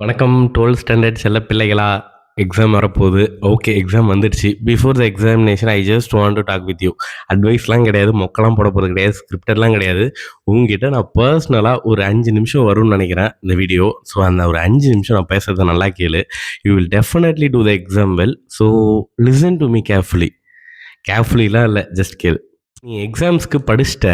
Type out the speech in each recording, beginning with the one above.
வணக்கம் 12th standard செல்ல பிள்ளைகளா. எக்ஸாம் வரப்போகுது. ஓகே, எக்ஸாம் வந்துடுச்சு. Before the examination I just want to talk with you. அட்வைஸ்லாம் கிடையாது, மொக்கலாம் போட போகிறது கிடையாது, ஸ்கிரிப்டட்லாம் கிடையாது. உங்ககிட்ட நான் பர்சனலாக ஒரு 5 நிமிஷம் வரும்னு நினைக்கிறேன் இந்த வீடியோ. ஸோ அந்த ஒரு 5 நிமிஷம் நான் பேசுகிறத நல்லா கேளு. You will definitely do the exam well. So listen to me carefully. கேர்ஃபுல்லிலாம் இல்லை, ஜஸ்ட் கேளு. நீ எக்ஸாம்ஸ்க்கு படிச்சுட்ட,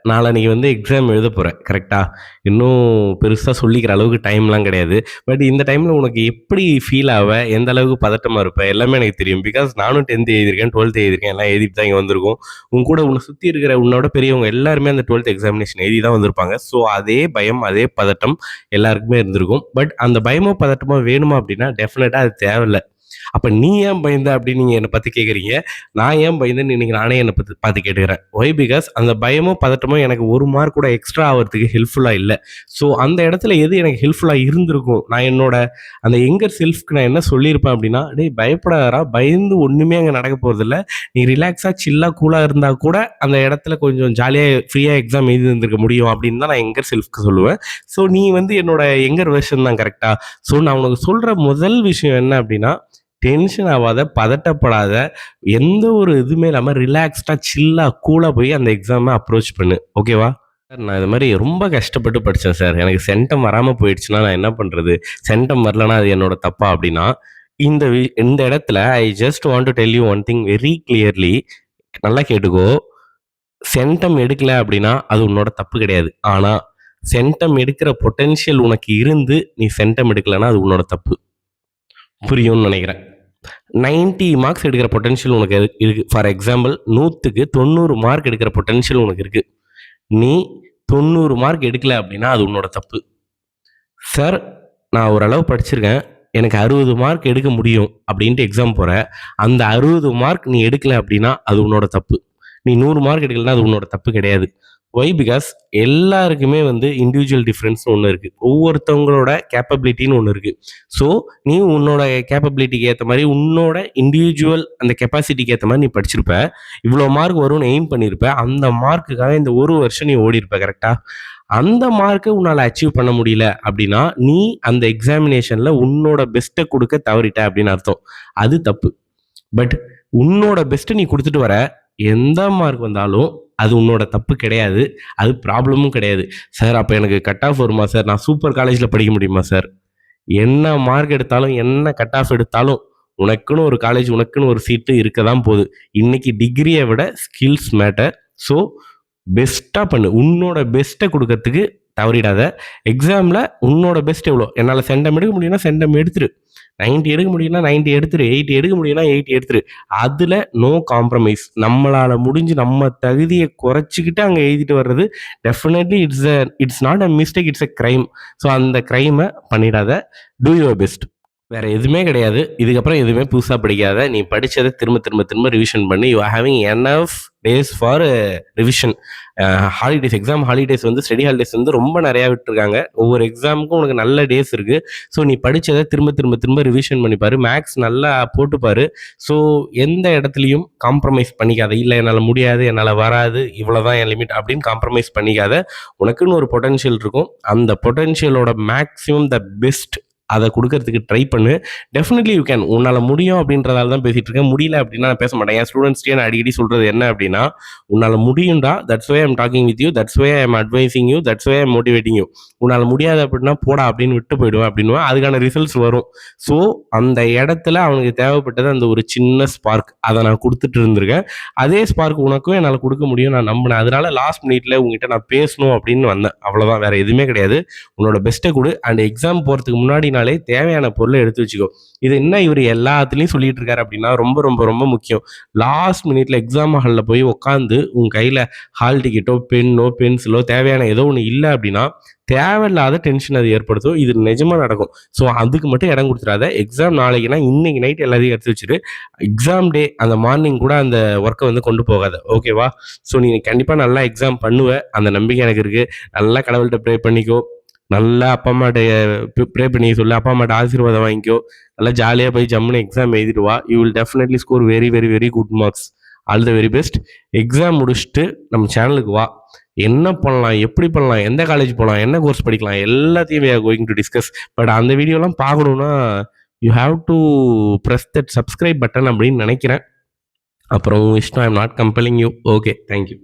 நாளைக்கு எக்ஸாம் எழுத போகிற கரெக்டாக. இன்னும் பெருசாக சொல்லிக்கிற அளவுக்கு டைம்லாம் கிடையாது. பட் இந்த டைமில் உனக்கு எப்படி ஃபீல் ஆவ, எந்த அளவுக்கு பதட்டமாக இருப்ப, எல்லாமே எனக்கு தெரியும். பிகாஸ் நானும் 10th எழுதியிருக்கேன், 12th எழுதியிருக்கேன், எல்லாம் எழுதிட்டு தான் இங்கே வந்திருக்கோம். உன் கூட உன்னை சுற்றி இருக்கிற உன்னோட பெரியவங்க எல்லாருமே அந்த 12th எக்ஸாமினேஷன் எழுதி தான் வந்திருப்பாங்க. ஸோ அதே பயம், அதே பதட்டம் எல்லாருக்குமே இருந்திருக்கும். பட் அந்த பயமோ பதட்டமோ வேணுமா அப்படின்னா டெஃபினட்டாக அது தேவையில்லை. அப்போ நீ ஏன் பயந்த அப்படின்னு நீங்கள் என்னை பற்றி கேட்குறீங்க. நான் ஏன் பயந்தேன்னு இன்னைக்கு நானே என்னை பார்த்து கேட்டுக்கிறேன். ஒய்? பிகாஸ் அந்த பயமோ பதட்டமோ எனக்கு 1 மார்க் கூட எக்ஸ்ட்ரா ஆகிறதுக்கு ஹெல்ப்ஃபுல்லாக இல்லை. ஸோ அந்த இடத்துல எது எனக்கு ஹெல்ப்ஃபுல்லாக இருந்திருக்கும், நான் என்னோட அந்த எங்கர் செல்ஃப்க்கு நான் என்ன சொல்லியிருப்பேன் அப்படின்னா, டேய் பயப்படாதா, பயந்து ஒன்றுமே அங்கே நடக்க போகிறதில்ல, நீ ரிலாக்ஸாக சில்லாக கூலாக இருந்தால் கூட அந்த இடத்துல கொஞ்சம் ஜாலியாக ஃப்ரீயாக எக்ஸாம் எழுதி இருந்திருக்க முடியும் அப்படின்னு தான் நான் எங்கர் செல்ஃப்க்கு சொல்லுவேன். ஸோ நீ என்னோட எங்கர் வெர்ஷன் தான் கரெக்டாக. ஸோ நான் உனக்கு சொல்கிற முதல் விஷயம் என்ன அப்படின்னா, டென்ஷன் ஆகாத, பதட்டப்படாத, எந்த ஒரு இதுவுமே இல்லாமல் ரிலாக்ஸ்டாக சில்லாக கூலாக போய் அந்த எக்ஸாமை அப்ரோச் பண்ணு. ஓகேவா? சார், நான் இது மாதிரி ரொம்ப கஷ்டப்பட்டு படித்தேன் சார், எனக்கு சென்டம் வராமல் போயிடுச்சுன்னா நான் என்ன பண்ணுறது, சென்டம் வரலன்னா அது என்னோட தப்பா அப்படின்னா, இந்த இடத்துல ஐ just want to tell you one thing very clearly. நல்லா கேட்டுக்கோ. சென்டம் எடுக்கல அப்படின்னா அது உன்னோட தப்பு கிடையாது. ஆனால் சென்டம் எடுக்கிற பொட்டென்ஷியல் உனக்கு இருந்து நீ சென்டம் எடுக்கலைன்னா அது உன்னோட தப்பு. புரியும்னு நினைக்கிறேன். 90 மார்க்ஸ் எடுக்கிற பொட்டென்ஷியல் உனக்கு இருக்கு. ஃபார் எக்ஸாம்பிள் 100க்கு 90 மார்க் எடுக்கிற பொட்டென்ஷியல் உனக்கு இருக்கு. நீ 90 மார்க் எடுக்கல அப்படின்னா அது உன்னோட தப்பு. சார், நான் ஓரளவு படிச்சிருக்கேன், எனக்கு 60 மார்க் எடுக்க முடியும் அப்படின்ட்டு எக்ஸாம் போகிற, அந்த 60 மார்க் நீ எடுக்கல அப்படின்னா அது உன்னோட தப்பு. நீ 100 மார்க் எடுக்கலன்னா அது உன்னோட தப்பு கிடையாது. ஒய்? பிகாஸ் எல்லாருக்குமே இண்டிவிஜுவல் டிஃப்ரென்ஸ் ஒன்று இருக்குது. ஒவ்வொருத்தவங்களோட கேப்பபிலிட்டின்னு ஒன்று இருக்குது. ஸோ நீ உன்னோட கேப்பபிலிட்டிக்கு ஏற்ற மாதிரி, உன்னோட இண்டிவிஜுவல் அந்த கெப்பாசிட்டிக்கு ஏற்ற மாதிரி நீ படிச்சிருப்ப. இவ்வளோ மார்க் வரும்னு எய்ம் பண்ணியிருப்ப. அந்த மார்க்குக்காக இந்த ஒரு வருஷம் நீ ஓடிருப்ப கரெக்டாக. அந்த மார்க்கை உன்னால் அச்சீவ் பண்ண முடியல அப்படின்னா நீ அந்த எக்ஸாமினேஷனில் உன்னோட பெஸ்ட்டை கொடுக்க தவறிட்ட அப்படின்னு அர்த்தம். அது தப்பு. பட் உன்னோட பெஸ்ட்டை நீ கொடுத்துட்டு வர, எந்த மார்க் வந்தாலும் அது உன்னோட தப்பு கிடையாது, அது ப்ராப்ளமும் கிடையாது. சார், அப்போ எனக்கு கட் ஆஃப் வருமா சார், நான் சூப்பர் காலேஜில் படிக்க முடியுமா சார்? என்ன மார்க் எடுத்தாலும், என்ன கட் ஆஃப் எடுத்தாலும், உனக்குன்னு ஒரு காலேஜ், உனக்குன்னு ஒரு சீட்டு இருக்க தான் போகுது. இன்னைக்கு டிகிரியை விட ஸ்கில்ஸ் மேட்டர். ஸோ பெஸ்ட்டாக பண்ணு, உன்னோட பெஸ்ட்டை கொடுக்கறதுக்கு தவறிடாத. எக்ஸாமில் உன்னோட பெஸ்ட் எவ்வளோ, என்னால் சென்டம் எடுக்க முடியும்னா சென்டம் எடுத்துரு, 90 எடுக்க முடியும்னா 90 எடுத்துரு, 80 எடுக்க முடியும்னா 80 எடுத்துரு. அதில் நோ காம்ப்ரமைஸ். நம்மளால் முடிஞ்சு நம்ம தகுதியை குறைச்சிக்கிட்டு அங்கே எழுதிட்டு வர்றது definitely it's not a mistake, it's a crime. So அந்த க்ரைமை பண்ணிடாத. Do your best. வேறு எதுவுமே கிடையாது. இதுக்கப்புறம் எதுவுமே புதுசாக படிக்காத. நீ படித்ததை திரும்ப திரும்ப திரும்ப ரிவிஷன் பண்ணி, you are having enough days for revision. Holidays, exam holidays study holidays ரொம்ப நிறையா விட்டுருக்காங்க. ஒவ்வொரு எக்ஸாமுக்கும் உனக்கு நல்ல டேஸ் இருக்குது. ஸோ நீ படித்ததை திரும்ப திரும்ப திரும்ப ரிவிஷன் பண்ணிப்பார். மேக்ஸ் நல்லா போட்டுப்பார். ஸோ எந்த இடத்துலையும் காம்ப்ரமைஸ் பண்ணிக்காத. இல்லை என்னால் முடியாது, என்னால் வராது, இவ்வளோதான் என் லிமிட் அப்படின்னு காம்ப்ரமைஸ் பண்ணிக்காத. உனக்குன்னு ஒரு பொட்டென்ஷியல் இருக்கும். அந்த பொட்டென்ஷியலோட மேக்ஸிமம் த பெஸ்ட் அதை கொடுக்கறதுக்கு ட்ரை பண்ணு. Definitely you can. உன்னால் முடியும் அப்படின்றதால தான் பேசிகிட்டு இருக்கேன். முடியல அப்படின்னா நான் பேச மாட்டேன். என் ஸ்டூடெண்ட்ஸ்டே நான் அடிக்கடி சொல்கிறது என்ன அப்படின்னா, உன்னால் முடியும்டா, that's why I'm talking with you, that's why I'm advising you, that's why I'm motivating you. உன்னால் முடியாது அப்படின்னா போடா அப்படின்னு விட்டு போயிடுவேன் அப்படின்னுவேன். அதுக்கான ரிசல்ட்ஸ் வரும். ஸோ அந்த இடத்துல அவனுக்கு தேவைப்பட்டது அந்த ஒரு சின்ன ஸ்பார்க், அதை நான் கொடுத்துட்டு இருந்திருக்கேன். அதே ஸ்பார்க் உனக்கும் என்னால் கொடுக்க முடியும் நான் நம்பினேன். அதனால லாஸ்ட் மினிட்ல உங்ககிட்ட நான் பேசணும் அப்படின்னு வந்தேன். அவ்வளோதான், வேறு எதுவுமே கிடையாது. உன்னோட பெஸ்ட்டை கொடு. அண்ட் எக்ஸாம் போகிறதுக்கு முன்னாடி தேவையான பொருளை எடுத்து வச்சுக்கோ. இது என்ன இவர் எல்லாத்துலேயும் சொல்லிட்டு இருக்காரு அப்படின்னா, ரொம்ப ரொம்ப ரொம்ப முக்கியம். லாஸ்ட் மினிட்ல எக்ஸாம் ஹாலில் போய் உட்காந்து உன் கையில் ஹால் டிக்கெட்டோ பென்னோ பென்சிலோ தேவையான ஏதோ ஒன்று இல்லை அப்படின்னா தேவையில்லாத டென்ஷன் அது ஏற்படுத்தும். இது நிஜமாக நடக்கும். ஸோ அதுக்கு மட்டும் இடம் கொடுத்துடாத. எக்ஸாம் நாளைக்குன்னா இன்னைக்கு நைட் எல்லாத்தையும் எடுத்து வச்சுட்டு எக்ஸாம் டே அந்த மார்னிங் கூட அந்த ஒர்க்கை கொண்டு போகாத. ஓகேவா? ஸோ நீ கண்டிப்பாக நல்லா எக்ஸாம் பண்ணுவ, அந்த நம்பிக்கை எனக்கு இருக்குது. நல்லா கடவுள்கிட்ட ப்ரே பண்ணிக்கோ. நல்லா அப்பா அம்மாட்ட ப்ரே பண்ணி சொல்லு, அப்பா அம்மாட்ட ஆசீர்வாதம் வாங்கிக்கோ. நல்லா ஜாலியாக போய் ஜம்முன்னு எக்ஸாம் எழுதிட்டு வா. You will definitely score very very very good marks. All the very best. Exam முடிச்சுட்டு நம்ம சேனலுக்கு வா. என்ன பண்ணலாம்? எப்படி பண்ணலாம்? எந்த காலேஜ் போலாம்? என்ன கோர்ஸ் படிக்கலாம்? எல்லாத்தையும் we are going to discuss. But அந்த வீடியோலாம் பார்க்கணும்னா, you have to press that subscribe button அப்படின்னு நெனைக்கிறேன். அப்புறம் உன் இஷ்டம். I am not compelling you. Okay. Thank you.